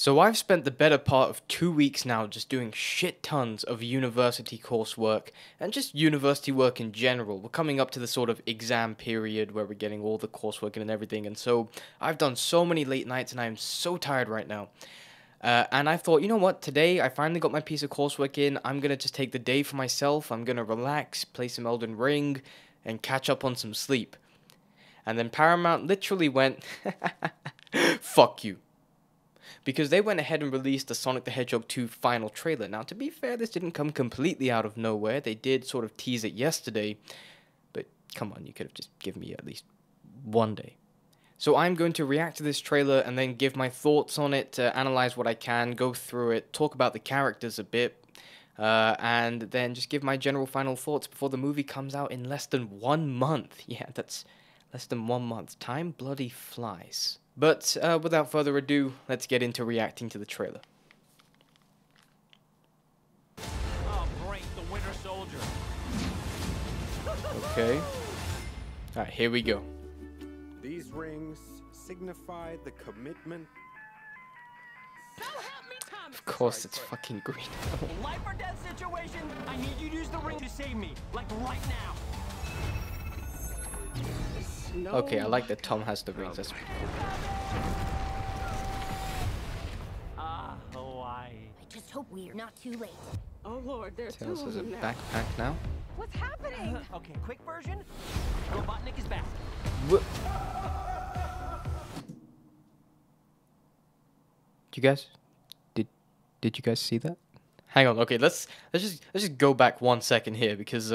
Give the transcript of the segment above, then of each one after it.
So I've spent the better part of 2 weeks now just doing shit tons of university coursework and just university work in general. We're coming up to the sort of exam period where we're getting all the coursework in and everything, and so I've done so many late nights and I'm so tired right now. And I thought, you know what, today I finally got my piece of coursework in. I'm going to just take the day for myself. I'm going to relax, play some Elden Ring, and catch up on some sleep. And then Paramount literally went, fuck you. Because they went ahead and released the Sonic the Hedgehog 2 final trailer. Now, to be fair, this didn't come completely out of nowhere. They did sort of tease it yesterday. But come on, you could have just given me at least one day. So I'm going to react to this trailer and then give my thoughts on it, analyze what I can, go through it, talk about the characters a bit, and then just give my general final thoughts before the movie comes out in less than 1 month. Yeah, that's less than 1 month. Time bloody flies. But without further ado, let's get into reacting to the trailer. Oh, great, the Winter Soldier. Okay. Alright, here we go. These rings signify the commitment. So help me, Thomas. Of course, it's fucking green. Life or death situation, I need you to use the ring to save me, like right now. Okay, I like that Tom has the rings. That's Hawaii. I just hope we're not too late. Oh Lord, there's two Tails of has a them now. backpack now. What's happening? Okay, quick version. Robotnik is back. What? You guys, did you guys see that? Hang on. Okay, let's just go back 1 second here because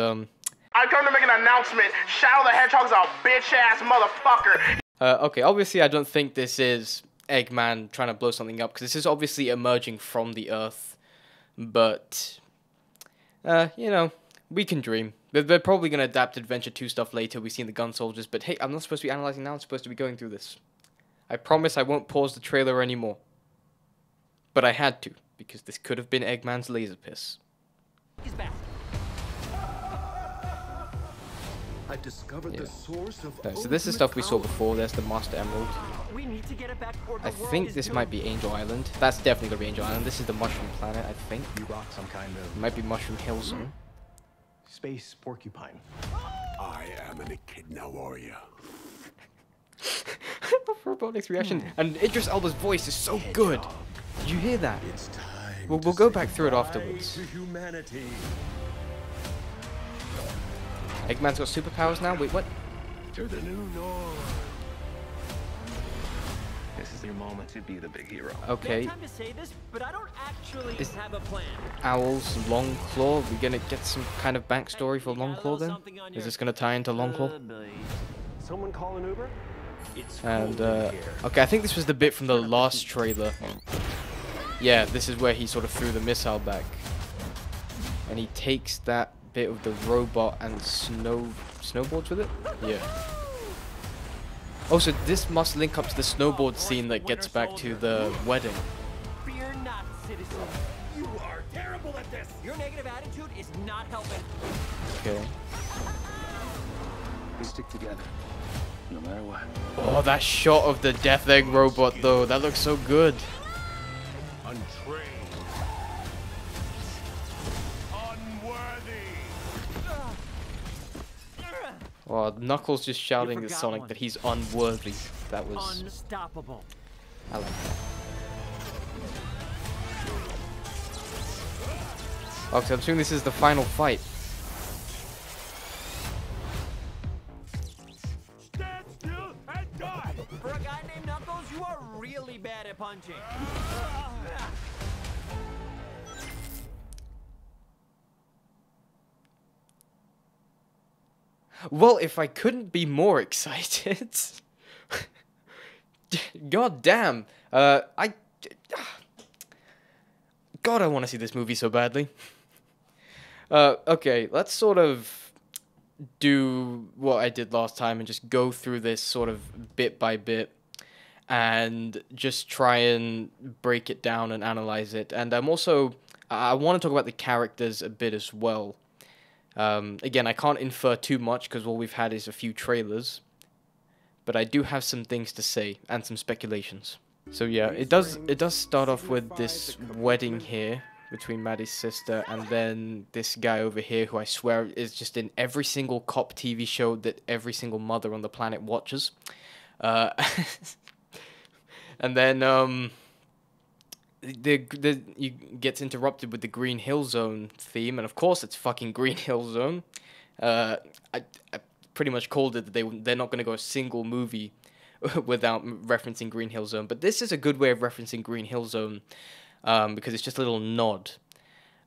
I come to make an announcement. Shadow the Hedgehog's a bitch-ass motherfucker. Okay, obviously I don't think this is Eggman trying to blow something up, because this is obviously emerging from the Earth. But, you know, we can dream. They're probably going to adapt Adventure 2 stuff later. We've seen the Gun Soldiers, but hey, I'm not supposed to be analyzing now. I'm supposed to be going through this. I promise I won't pause the trailer anymore. But I had to, because this could have been Eggman's laser piss. He's back. I've discovered the source of Okay, so this is stuff we saw before. There's the Master Emerald. We need to get it back or the I world think is this doomed. might be Angel Island. That's definitely going to be Angel Island. This is the Mushroom Planet, I think. You rock some kind of It might be Mushroom Hill Zone. space porcupine. I am an echidna warrior. Robotnik's reaction. And Idris Elba's voice is so good. Did you hear that? It's time. We'll to go say back through it goodbye afterwards. to humanity. Eggman's got superpowers now? Wait, what? To the new norm. This is your moment to be the big hero. Okay. Bad time to say this, but I don't actually Is- have a plan. Owl's Longclaw. We're gonna get some kind of backstory for Longclaw then? Is this gonna tie into Longclaw? Someone call an Uber? It's And, cold in here. okay, I think this was the bit from the last trailer. Yeah, this is where he sort of threw the missile back. And he takes that bit of the robot and snowboards with it? Yeah. Oh, so this must link up to the snowboard scene that gets back to the wedding. Fear not, citizen. You are terrible at this. Your negative attitude is not helping. Okay. We stick together, no matter what. Oh, that shot of the Death Egg robot though, that looks so good. Untrained. Unworthy. Oh, Knuckles just shouting at forgot Sonic one. that he's unworthy. That was... Unstoppable. I like that. Okay, I'm assuming this is the final fight. Stand still and die. For a guy named Knuckles, you are really bad at punching. Well, if I couldn't be more excited... God damn. God, I want to see this movie so badly. Okay, let's sort of do what I did last time and just go through this sort of bit by bit and just try and break it down and analyze it. And I'm also... I want to talk about the characters a bit as well. Again, I can't infer too much because all we've had is a few trailers. But I do have some things to say and some speculations. So yeah, it does start off with this wedding here between Maddie's sister and then this guy over here who I swear is just in every single cop TV show that every single mother on the planet watches. Uh, and then you gets interrupted with the Green Hill Zone theme, and of course it's fucking Green Hill Zone. I pretty much called it that they're not going to go a single movie without referencing Green Hill Zone, but this is a good way of referencing Green Hill Zone because it's just a little nod.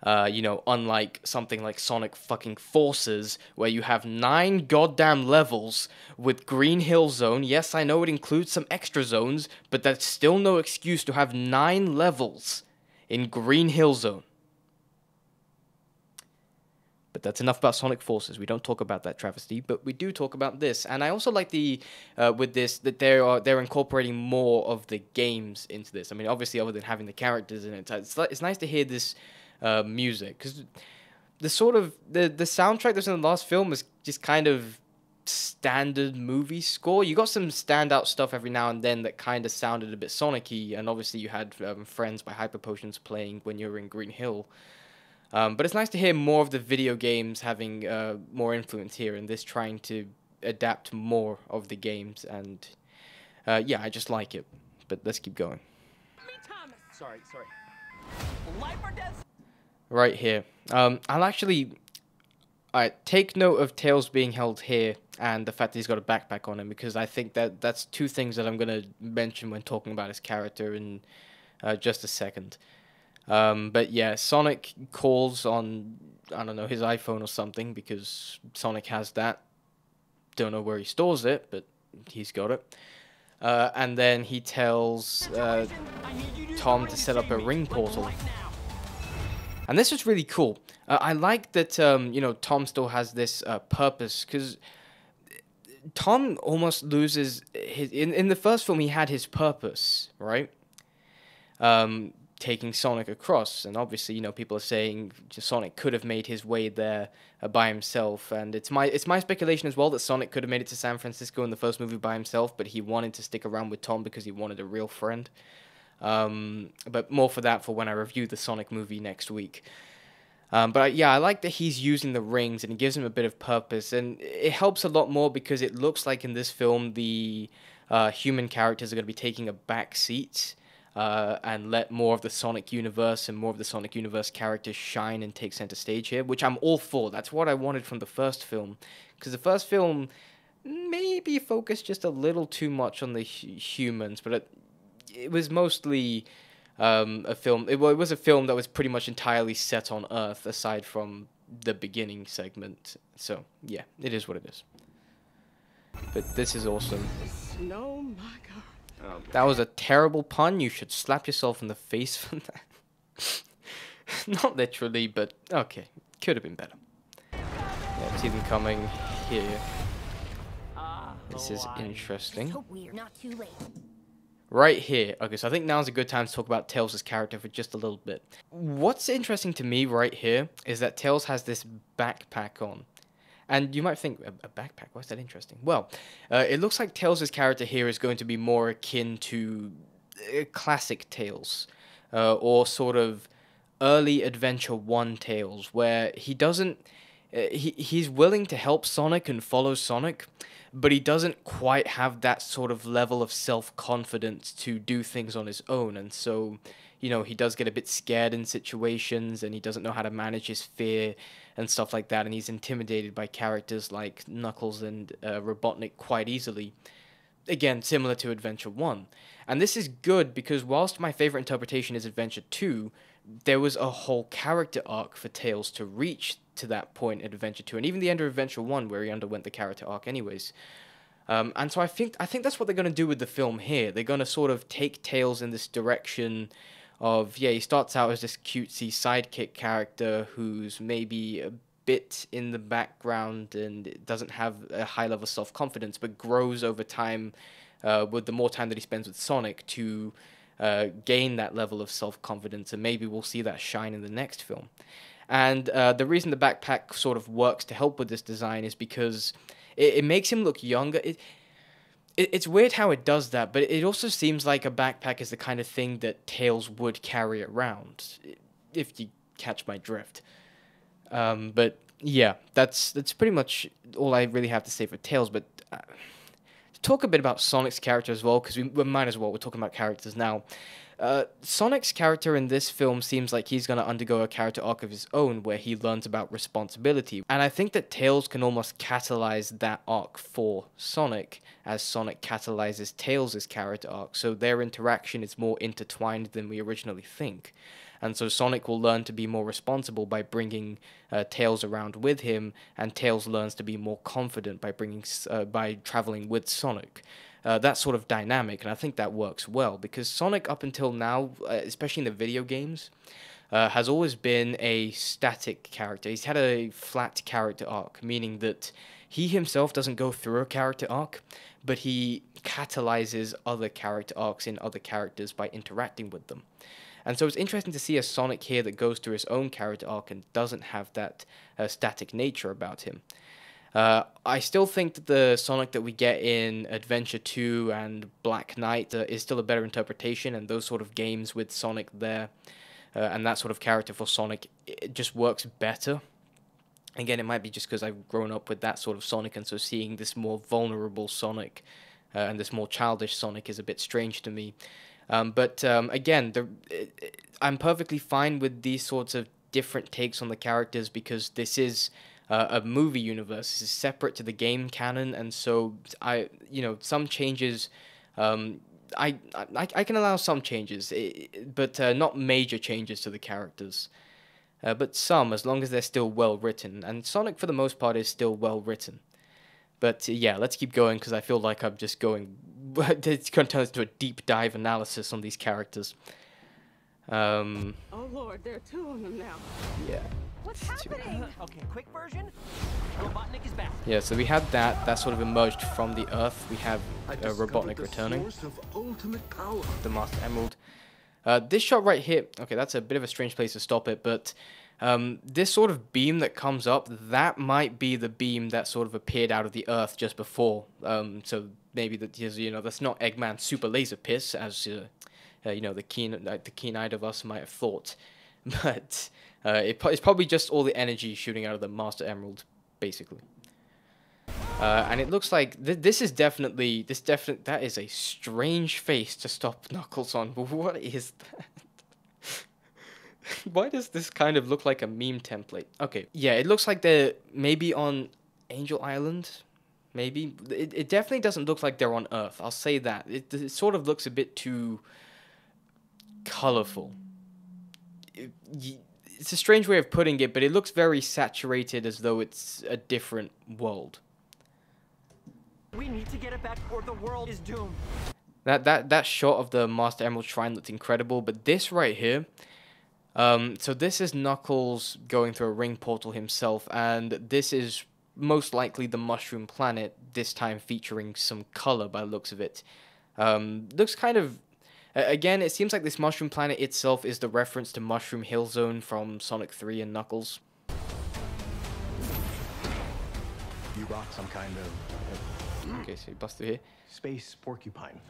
You know, unlike something like Sonic fucking Forces, where you have 9 goddamn levels with Green Hill Zone. Yes, I know it includes some extra zones, but that's still no excuse to have 9 levels in Green Hill Zone. But that's enough about Sonic Forces. We don't talk about that travesty, but we do talk about this. And I also like with this that they're incorporating more of the games into this. I mean, obviously, other than having the characters in it, it's nice to hear this music, because the soundtrack that's in the last film is just kind of standard movie score. You got some standout stuff every now and then that kind of sounded a bit Sonic-y, and obviously you had Friends by Hyper Potions playing when you were in Green Hill. But it's nice to hear more of the video games having more influence here, and this trying to adapt more of the games, and yeah, I just like it. But let's keep going. Sorry. Life or death? Right here. I'll actually take note of Tails being held here and the fact that he's got a backpack on him, because I think that's 2 things that I'm going to mention when talking about his character in just a second. But yeah, Sonic calls on, I don't know, his iPhone or something, because Sonic has that. Don't know where he stores it, but he's got it. And then he tells Tom to set up a ring portal. And this was really cool. I like that, you know, Tom still has this purpose, because Tom almost loses his... In the first film, he had his purpose, right? Taking Sonic across, and obviously, you know, people are saying Sonic could have made his way there by himself, and it's my speculation as well that Sonic could have made it to San Francisco in the first movie by himself, but he wanted to stick around with Tom because he wanted a real friend. But more for that for when I review the Sonic movie next week. But yeah, I like that he's using the rings, and it gives him a bit of purpose, and it helps a lot more because it looks like in this film the human characters are going to be taking a back seat. And let more of the Sonic universe and more of the Sonic universe characters shine and take center stage here, which I'm all for. That's what I wanted from the first film, because the first film maybe focused just a little too much on the humans, but it was mostly a film. It was a film that was pretty much entirely set on Earth, aside from the beginning segment. So yeah, it is what it is. But this is awesome. No, my God. That was a terrible pun. You should slap yourself in the face for that. Not literally, but okay. Could have been better. Yeah, see them coming here. This is interesting. Hope we're not too late. Right here. Okay, so I think now's a good time to talk about Tails' character for just a little bit. What's interesting to me right here is that Tails has this backpack on. And you might think, a backpack, why is that interesting? Well, it looks like Tails' character here is going to be more akin to classic Tails, or sort of early Adventure 1 Tails, where he doesn't... he's willing to help Sonic and follow Sonic, but he doesn't quite have that sort of level of self-confidence to do things on his own, and so... You know, he does get a bit scared in situations, and he doesn't know how to manage his fear and stuff like that, and he's intimidated by characters like Knuckles and Robotnik quite easily. Again, similar to Adventure 1. And this is good because whilst my favorite interpretation is Adventure 2, there was a whole character arc for Tails to reach to that point in Adventure 2, and even the end of Adventure 1 where he underwent the character arc anyways. And so I think that's what they're going to do with the film here. They're going to sort of take Tails in this direction of, yeah, he starts out as this cutesy sidekick character who's maybe a bit in the background and doesn't have a high level of self-confidence, but grows over time with the more time that he spends with Sonic to gain that level of self-confidence, and maybe we'll see that shine in the next film. And the reason the backpack sort of works to help with this design is because it makes him look younger. it's weird how it does that, but it also seems like a backpack is the kind of thing that Tails would carry around, if you catch my drift. But yeah, that's pretty much all I really have to say for Tails. But to talk a bit about Sonic's character as well, because we might as well. We're talking about characters now. Sonic's character in this film seems like he's going to undergo a character arc of his own where he learns about responsibility. And I think that Tails can almost catalyze that arc for Sonic, as Sonic catalyzes Tails' character arc, so their interaction is more intertwined than we originally think. And so Sonic will learn to be more responsible by bringing Tails around with him, and Tails learns to be more confident by traveling with Sonic. That sort of dynamic, and I think that works well, because Sonic up until now, especially in the video games, has always been a static character. He's had a flat character arc, meaning that he himself doesn't go through a character arc, but he catalyzes other character arcs in other characters by interacting with them. And so it's interesting to see a Sonic here that goes through his own character arc and doesn't have that static nature about him. I still think that the Sonic that we get in Adventure 2 and Black Knight is still a better interpretation, and those sort of games with Sonic there, and that sort of character for Sonic, it just works better. Again, it might be just because I've grown up with that sort of Sonic, and so seeing this more vulnerable Sonic and this more childish Sonic is a bit strange to me. Again, I'm perfectly fine with these sorts of different takes on the characters, because this is a movie universe. This is separate to the game canon, and so some changes. I can allow some changes, but not major changes to the characters. But some, as long as they're still well written, and Sonic for the most part is still well written. But yeah, let's keep going, because I feel like I'm just going. It's going to turn into a deep dive analysis on these characters. Oh Lord, there are two of them now. Yeah. What's happening? Okay, quick version. Robotnik is back. Yeah, so we had that sort of emerged from the Earth. We have Robotnik returning. The Master Emerald. This shot right here, okay, that's a bit of a strange place to stop it, but this sort of beam that comes up, that might be the beam that sort of appeared out of the Earth just before. So maybe that's not Eggman's super laser piss, as the keen-eyed of us might have thought, but it's probably just all the energy shooting out of the Master Emerald, basically. And it looks like that is a strange face to stop Knuckles on. What is that? Why does this kind of look like a meme template? Okay, yeah, it looks like they're maybe on Angel Island. Maybe. It definitely doesn't look like they're on Earth. I'll say that. It sort of looks a bit too colorful. It's a strange way of putting it, but it looks very saturated, as though it's a different world. We need to get it back or the world is doomed. That shot of the Master Emerald Shrine looked incredible, but this right here, so this is Knuckles going through a ring portal himself, and this is most likely the Mushroom Planet, this time featuring some color by the looks of it. Looks kind of... Again, it seems like this Mushroom Planet itself is the reference to Mushroom Hill Zone from Sonic 3 and Knuckles. You rock some kind of... Okay, so you bust through here. space porcupine.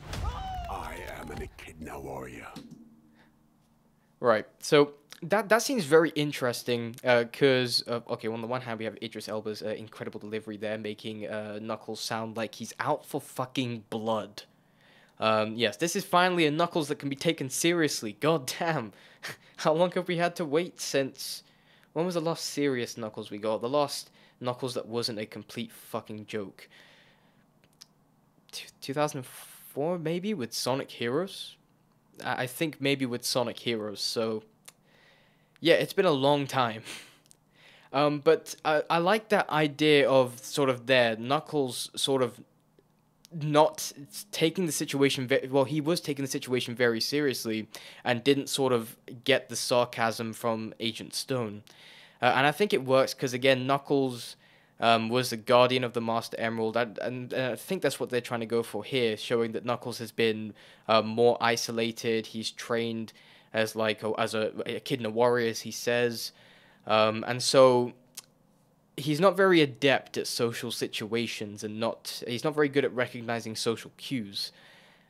I am an echidna warrior. Right, so that seems very interesting, because, okay, on the one hand, we have Idris Elba's incredible delivery there, making Knuckles sound like he's out for fucking blood. Yes, this is finally a Knuckles that can be taken seriously. God damn. How long have we had to wait since... When was the last serious Knuckles we got? The last Knuckles that wasn't a complete fucking joke. 2004, maybe, with Sonic Heroes? I think maybe with Sonic Heroes, so... Yeah, it's been a long time. But I like that idea of sort of Knuckles sort of not taking the situation he was taking the situation very seriously and didn't sort of get the sarcasm from Agent Stone. And I think it works because, again, Knuckles was the guardian of the Master Emerald, and I think that's what they're trying to go for here, showing that Knuckles has been more isolated. He's trained as like as a echidna warrior, as he says, and so he's not very adept at social situations, and he's not very good at recognizing social cues.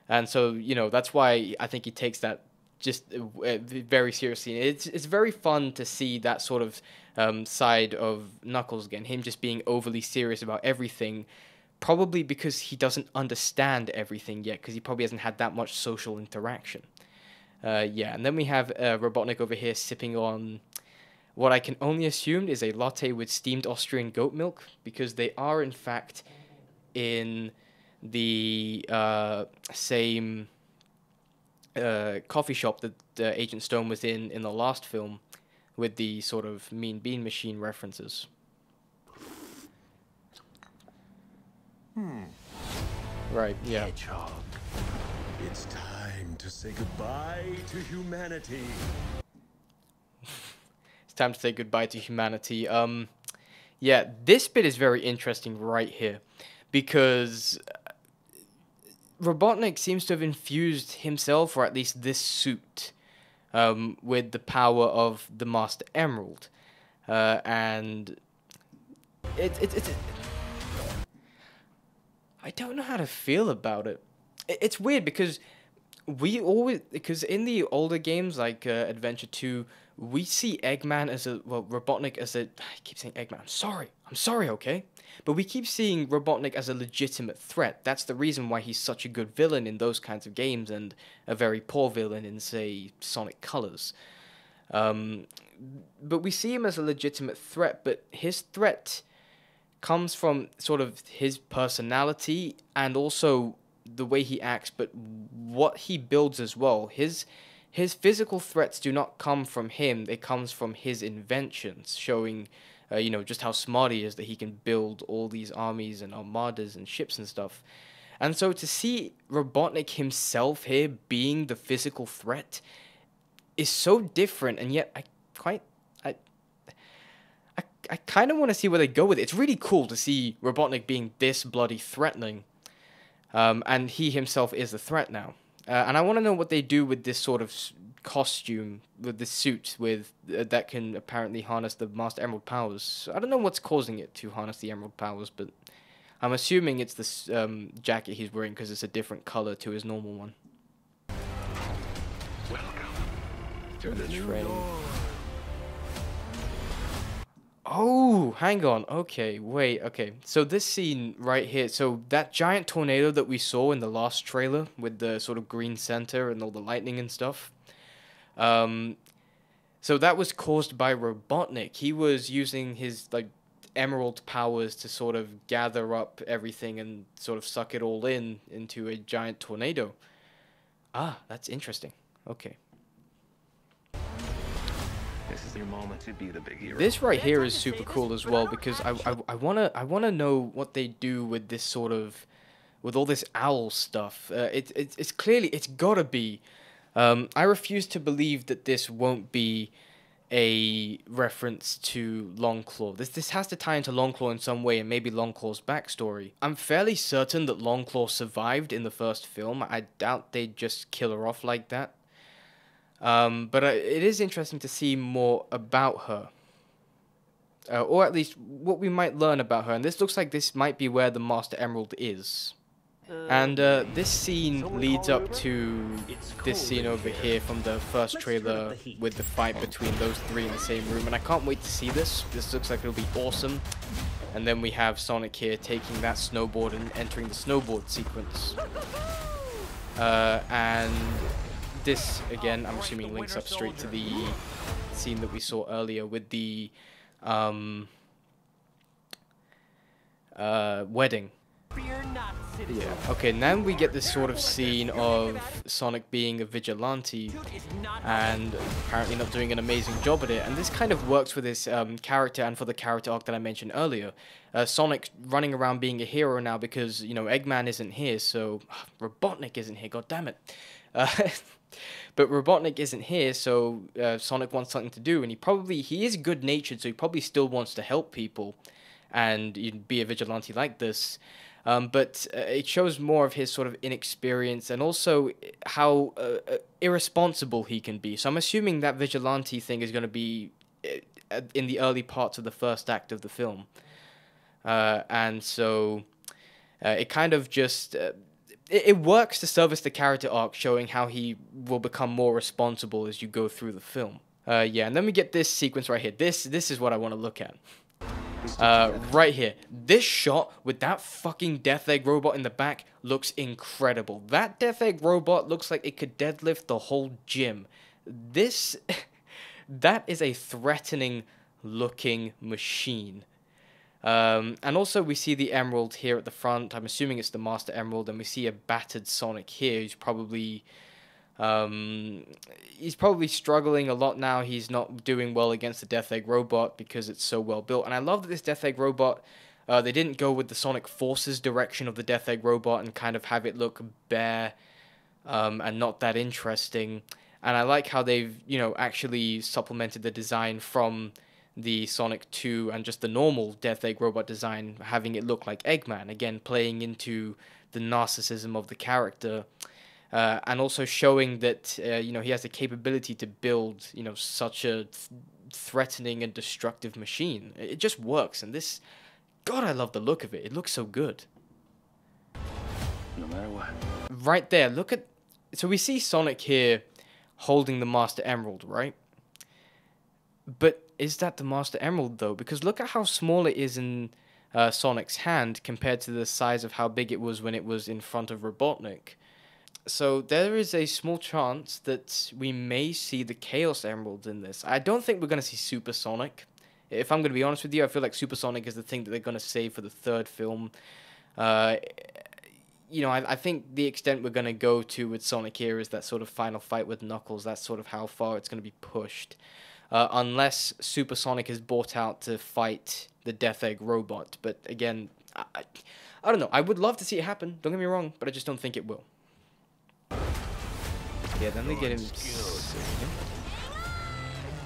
And so, that's why I think he takes that just very seriously. It's very fun to see that sort of side of Knuckles again, him just being overly serious about everything, probably because he doesn't understand everything yet, because he probably hasn't had that much social interaction. Yeah, and then we have Robotnik over here sipping on what I can only assume is a latte with steamed Austrian goat milk, because they are, in fact, in the same coffee shop that Agent Stone was in the last film, with the sort of Mean Bean Machine references. Right, yeah. Hedgehog, it's time to say goodbye to humanity. It's time to say goodbye to humanity. Yeah, this bit is very interesting right here, because Robotnik seems to have infused himself, or at least this suit, with the power of the Master Emerald, and it's I don't know how to feel about it. It's weird because because in the older games like Adventure 2, we see Eggman as Robotnik as I keep saying Eggman. I'm sorry, okay? But we keep seeing Robotnik as a legitimate threat. That's the reason why he's such a good villain in those kinds of games, and a very poor villain in, say, Sonic Colors. But we see him as a legitimate threat, but his threat comes from sort of his personality and also the way he acts, but what he builds as well. His physical threats do not come from him, they comes from his inventions, showing just how smart he is, that he can build all these armies and armadas and ships and stuff. And so to see Robotnik himself here being the physical threat is so different, and yet I kind of want to see where they go with it. It's really cool to see Robotnik being this bloody threatening, and he himself is the threat now. And I want to know what they do with this sort of costume, with this suit, that can apparently harness the Master Emerald powers. I don't know what's causing it to harness the Emerald powers, but I'm assuming it's this jacket he's wearing, because it's a different color to his normal one. Welcome To the train. Oh, hang on. Okay, wait. Okay, so this scene right here. So that giant tornado that we saw in the last trailer with the sort of green center and all the lightning and stuff. So that was caused by Robotnik. He was using his emerald powers to sort of gather up everything and sort of suck it all into a giant tornado. Ah, that's interesting. Okay. This is your moment to be the big hero. This right here is super cool as well, because I wanna know what they do with this sort of, with all this owl stuff. It's clearly, it's gotta be. I refuse to believe that this won't be a reference to Longclaw. This has to tie into Longclaw in some way, and maybe Longclaw's backstory. I'm fairly certain that Longclaw survived in the first film. I doubt they'd just kill her off like that. But it is interesting to see more about her. Or at least what we might learn about her. And this looks like this might be where the Master Emerald is. And this scene leads up to this scene over here from the first trailer with the fight between those three in the same room. And I can't wait to see this. This looks like it'll be awesome. And then we have Sonic here taking that snowboard and entering the snowboard sequence. And this, again, I'm assuming links up straight to the scene that we saw earlier with the wedding. Yeah, okay, now we get this sort of scene of Sonic being a vigilante and apparently not doing an amazing job at it, and this kind of works for this character and for the character arc that I mentioned earlier. Sonic running around being a hero now because, Eggman isn't here, so Robotnik isn't here, god damn it. But Robotnik isn't here, so Sonic wants something to do, and he is good-natured, so he probably still wants to help people and be a vigilante like this. But it shows more of his sort of inexperience and also how irresponsible he can be. So I'm assuming that vigilante thing is going to be in the early parts of the first act of the film. And so it kind of just... it works to service the character arc, showing how he will become more responsible as you go through the film. Yeah, and then we get this sequence right here. This is what I want to look at. Right here. This shot with that fucking Death Egg robot in the back looks incredible. That Death Egg robot looks like it could deadlift the whole gym. This... that is a threatening looking machine. And also we see the Emerald here at the front. I'm assuming it's the Master Emerald, and we see a battered Sonic here who's probably struggling a lot now. He's not doing well against the Death Egg robot because it's so well built. And I love that this Death Egg robot, they didn't go with the Sonic Forces direction of the Death Egg robot and kind of have it look bare and not that interesting. And I like how they've, you know, actually supplemented the design from the Sonic 2 and just the normal Death Egg robot design, having it look like Eggman, again playing into the narcissism of the character, and also showing that you know, he has the capability to build, you know, such a threatening and destructive machine. It just works, and this, God, I love the look of it. It looks so good. No matter what. Right there, look at... So we see Sonic here holding the Master Emerald, right? But is that the Master Emerald, though? Because look at how small it is in Sonic's hand compared to the size of how big it was when it was in front of Robotnik. So there is a small chance that we may see the Chaos Emeralds in this. I don't think we're going to see Super Sonic. If I'm going to be honest with you, I feel like Super Sonic is the thing that they're going to save for the third film. You know, I think the extent we're going to go to with Sonic here is that sort of final fight with Knuckles. That's sort of how far it's going to be pushed. Unless Super Sonic is brought out to fight the Death Egg robot. But again, I don't know. I would love to see it happen, don't get me wrong, but I just don't think it will. Yeah, then they get him...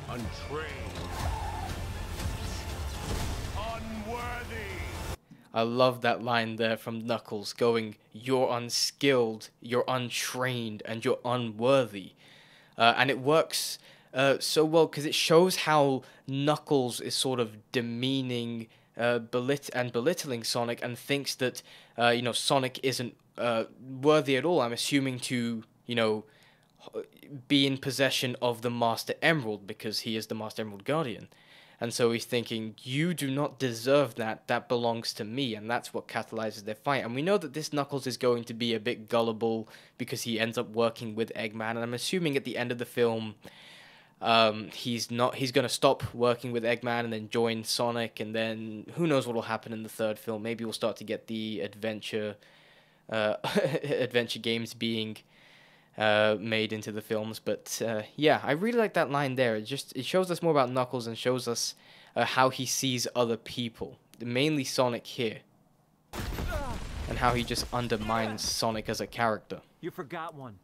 Untrained. Unworthy. I love that line there from Knuckles going, "You're unskilled, you're untrained, and you're unworthy." And it works so well because it shows how Knuckles is sort of demeaning and belittling Sonic, and thinks that you know, Sonic isn't worthy at all. I'm assuming to, you know, be in possession of the Master Emerald because he is the Master Emerald Guardian. And so he's thinking, you do not deserve that, that belongs to me, and that's what catalyzes their fight. And we know that this Knuckles is going to be a bit gullible because he ends up working with Eggman, and I'm assuming at the end of the film, he's going to stop working with Eggman and then join Sonic, and then who knows what will happen in the third film. Maybe we'll start to get the adventure games being made into the films. But yeah, I really like that line there. It shows us more about Knuckles and shows us how he sees other people, mainly Sonic here, and how he just undermines Sonic as a character. You forgot one.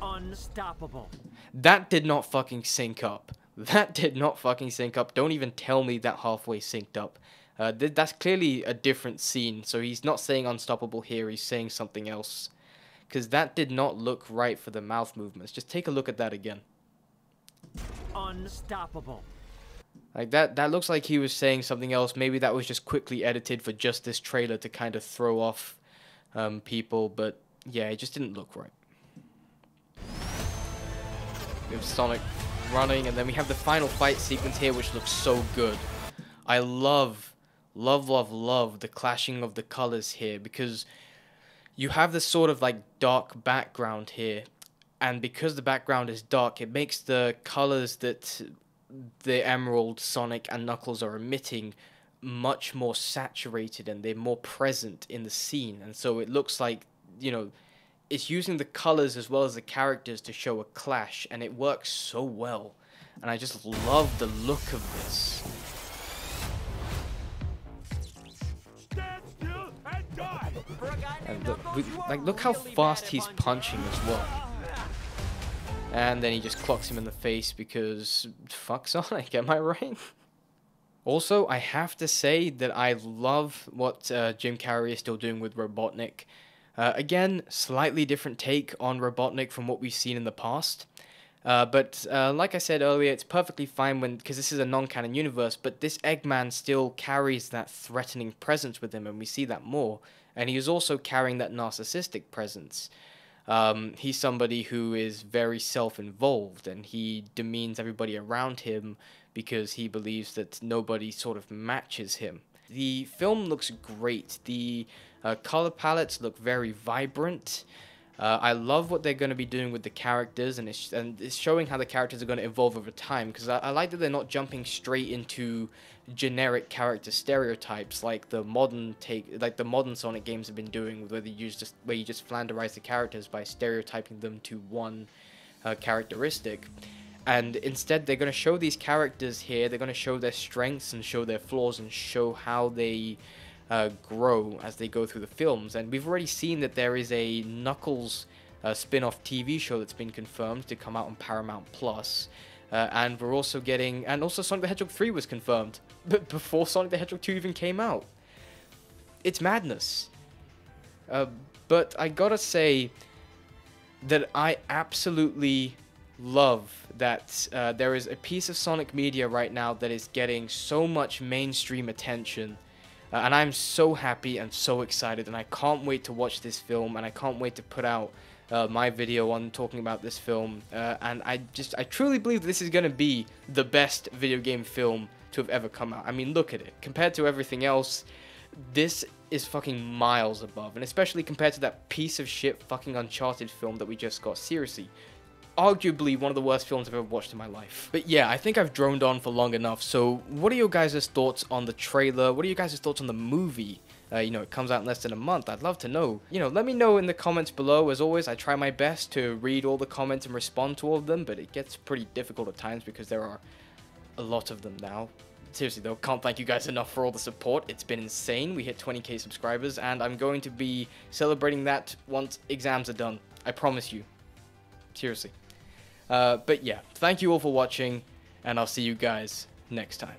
Unstoppable. That did not fucking sync up. That did not fucking sync up. Don't even tell me that halfway synced up. That's clearly a different scene. So he's not saying unstoppable here. He's saying something else. Because that did not look right for the mouth movements. Just take a look at that again. Unstoppable. Like that looks like he was saying something else. Maybe that was just quickly edited for just this trailer to kind of throw off people. But yeah, it just didn't look right. We have Sonic running, and then we have the final fight sequence here, which looks so good. I love the clashing of the colors here, because you have this sort of like dark background here, and because the background is dark, it makes the colors that the Emerald, Sonic, and Knuckles are emitting much more saturated, and they're more present in the scene. And so it looks like, you know, it's using the colors as well as the characters to show a clash, and it works so well. And I just love the look of this. And look how fast he's punching as well. And then he just clocks him in the face because fuck Sonic, am I right? Also, I have to say that I love what Jim Carrey is still doing with Robotnik. Again, slightly different take on Robotnik from what we've seen in the past. But like I said earlier, it's perfectly fine because this is a non-canon universe, but this Eggman still carries that threatening presence with him, and we see that more. And he is also carrying that narcissistic presence. He's somebody who is very self-involved, and he demeans everybody around him because he believes that nobody sort of matches him. The film looks great. The color palettes look very vibrant. I love what they're going to be doing with the characters, and it's showing how the characters are going to evolve over time, because I like that they're not jumping straight into generic character stereotypes like the modern Sonic games have been doing, where you just flanderize the characters by stereotyping them to one characteristic. And instead, they're going to show these characters here, they're going to show their strengths and show their flaws and show how they grow as they go through the films. And we've already seen that there is a Knuckles spin-off TV show that's been confirmed to come out on Paramount Plus. And we're also getting... And also Sonic the Hedgehog 3 was confirmed, but before Sonic the Hedgehog 2 even came out. It's madness. But I gotta say that I absolutely love that there is a piece of Sonic media right now that is getting so much mainstream attention. And I'm so happy and so excited, and I can't wait to watch this film, and I can't wait to put out my video on talking about this film. And I truly believe this is going to be the best video game film to have ever come out. I mean, look at it. Compared to everything else, this is fucking miles above, and especially compared to that piece of shit fucking Uncharted film that we just got. Seriously. Arguably one of the worst films I've ever watched in my life. But yeah, I think I've droned on for long enough, so what are your guys' thoughts on the trailer? What are your guys' thoughts on the movie? You know, it comes out in less than a month. I'd love to know. You know, let me know in the comments below. As always, I try my best to read all the comments and respond to all of them, but it gets pretty difficult at times because there are a lot of them now. Seriously though, can't thank you guys enough for all the support. It's been insane. We hit 20k subscribers, and I'm going to be celebrating that once exams are done. I promise you. Seriously. But yeah, thank you all for watching, and I'll see you guys next time.